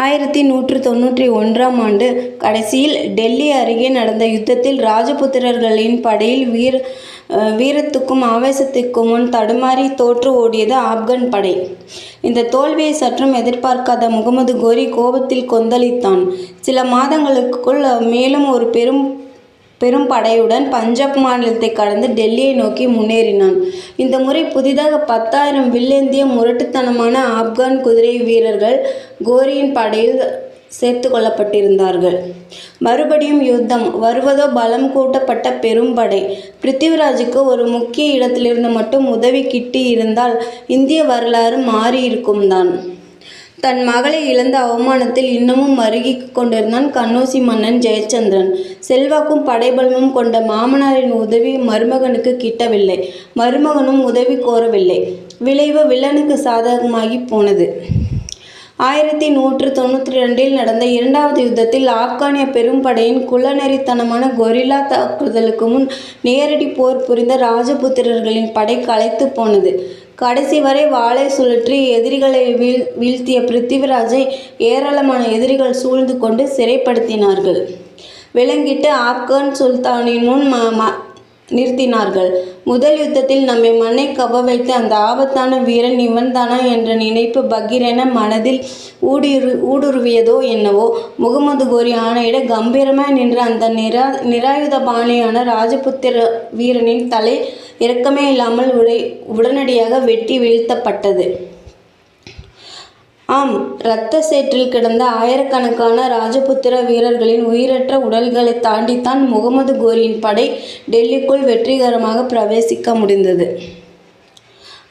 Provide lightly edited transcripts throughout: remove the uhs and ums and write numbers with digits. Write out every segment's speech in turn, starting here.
1191ஆம் ஆண்டு கடைசியில் டெல்லி அருகே நடந்த யுத்தத்தில் ராஜபுத்திரர்களின் படையில் வீரத்துக்கும் ஆவேசத்துக்கும் முன் தடுமாறி தோற்று ஓடியது ஆப்கான் படை. இந்த தோல்வியை சற்றும் எதிர்பார்க்காத முகமது கோரி கோபத்தில் கொந்தளித்தான். சில மாதங்களுக்குள் மேலும் ஒரு பெரும் படையுடன் பஞ்சாப் மாநிலத்தை கடந்து டெல்லியை நோக்கி முன்னேறினான். இந்த முறை புதிதாக 10,000 வில்லேந்திய முரட்டுத்தனமான ஆப்கான் குதிரை வீரர்கள் கோரியின் படையில் சேர்த்து கொள்ளப்பட்டிருந்தார்கள். மறுபடியும் யுத்தம். வருவதோ பலம் கூட்டப்பட்ட பெரும்படை. பிருத்திவிராஜுக்கு ஒரு முக்கிய இடத்திலிருந்து மட்டும் உதவி கிட்டி இருந்தால் இந்திய வரலாறு மாறியிருக்கும் தான். தன் மகளை இழந்த அவமானத்தில் இன்னமும் மருகிக் கொண்டிருந்தான் கன்னௌசி மன்னன் ஜெயச்சந்திரன். செல்வாக்கும் படைபலமும் கொண்ட மாமனாரின் உதவி மருமகனுக்கு கிட்டவில்லை. மருமகனும் உதவி கோரவில்லை. விளைவு வில்லனுக்கு சாதகமாகி போனது. 1192இல் நடந்த இரண்டாவது யுத்தத்தில் ஆப்கானிய பெரும்படையின் குள்ளநெறித்தனமான கொரில்லா தாக்குதலுக்கு முன் நேரடி போர் புரிந்த ராஜபுத்திரர்களின் படை களைத்து போனது. கடைசி வரை வாளை சுழற்றி எதிரிகளை வீழ்த்திய பிருத்திவிராஜை ஏராளமான எதிரிகள் சூழ்ந்து கொண்டு சிறைப்படுத்தினார்கள். விலங்கிட்டு ஆப்கான் சுல்தானின் முன் நிறுத்தினார்கள். முதல் யுத்தத்தில் நம்மை மண்ணை கவ்வ வைத்த அந்த ஆபத்தான வீரன் இவன்தானா என்ற நினைப்பு பகீரென மனதில் ஊடுருவியதோ என்னவோ. முகமது கோரி ஆணையிட கம்பீரமாய் நின்ற அந்த நிராயுதபாணியான ராஜபுத்திர வீரனின் தலை இரக்கமே இல்லாமல் உடனடியாக வெட்டி வீழ்த்தப்பட்டது. ஆம், இரத்த சேற்றில் கிடந்த ஆயிரக்கணக்கான ராஜபுத்திர வீரர்களின் உயிரற்ற உடல்களை தாண்டித்தான் முகமது கோரியின் படை டெல்லிக்குள் வெற்றிகரமாக பிரவேசிக்க முடிந்தது.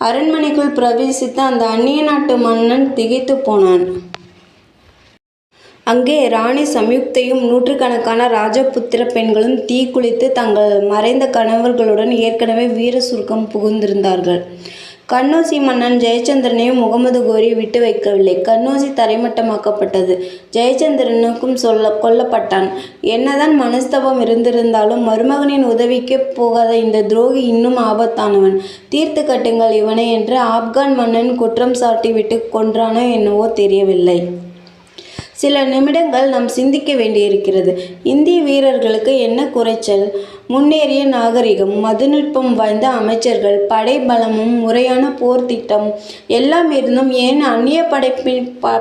அரண்மனைக்குள் பிரவேசித்த அந்த அந்நிய நாட்டு மன்னன் திகைத்து போனான். அங்கே ராணி சம்யுக்தையும் நூற்றுக்கணக்கான ராஜபுத்திர பெண்களும் தீக்குளித்து தங்கள் மறைந்த கணவர்களுடன் ஏற்கனவே வீர சுருக்கம் புகுந்திருந்தார்கள். கன்னௌசி மன்னன் ஜெயச்சந்திரனையும் முகமது கோரி விட்டு வைக்கவில்லை. கன்னௌசி தரைமட்டமாக்கப்பட்டது. ஜெயச்சந்திரனுக்கும் கொல்லப்பட்டான். என்னதான் மனஸ்தபம் இருந்திருந்தாலும் மருமகனின் உதவிக்கு போகாத இந்த துரோகி இன்னும் ஆபத்தானவன். தீர்த்து கட்டுங்கள் இவனை என்று ஆப்கான் மன்னன் குற்றம் சாட்டிவிட்டு கொன்றானோ என்னவோ தெரியவில்லை. சில நிமிடங்கள் நாம் சிந்திக்க வேண்டியிருக்கிறது. இந்திய வீரர்களுக்கு என்ன குறைச்சல்? முன்னேறிய நாகரிகம், மதுநுட்பம் வாய்ந்த அமைச்சர்கள், படை பலமும் முறையான போர் திட்டம் எல்லாம் இருந்தும் ஏன் அந்நிய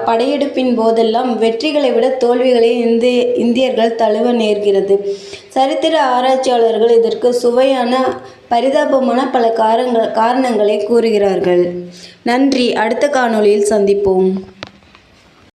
படையெடுப்பின் போதெல்லாம் வெற்றிகளை விட தோல்விகளை இந்தியர்கள் தழுவ நேர்கிறது? சரித்திர ஆராய்ச்சியாளர்கள் இதற்கு சுவையான பரிதாபமான பல காரணங்களை கூறுகிறார்கள். நன்றி. அடுத்த காணொளியில் சந்திப்போம்.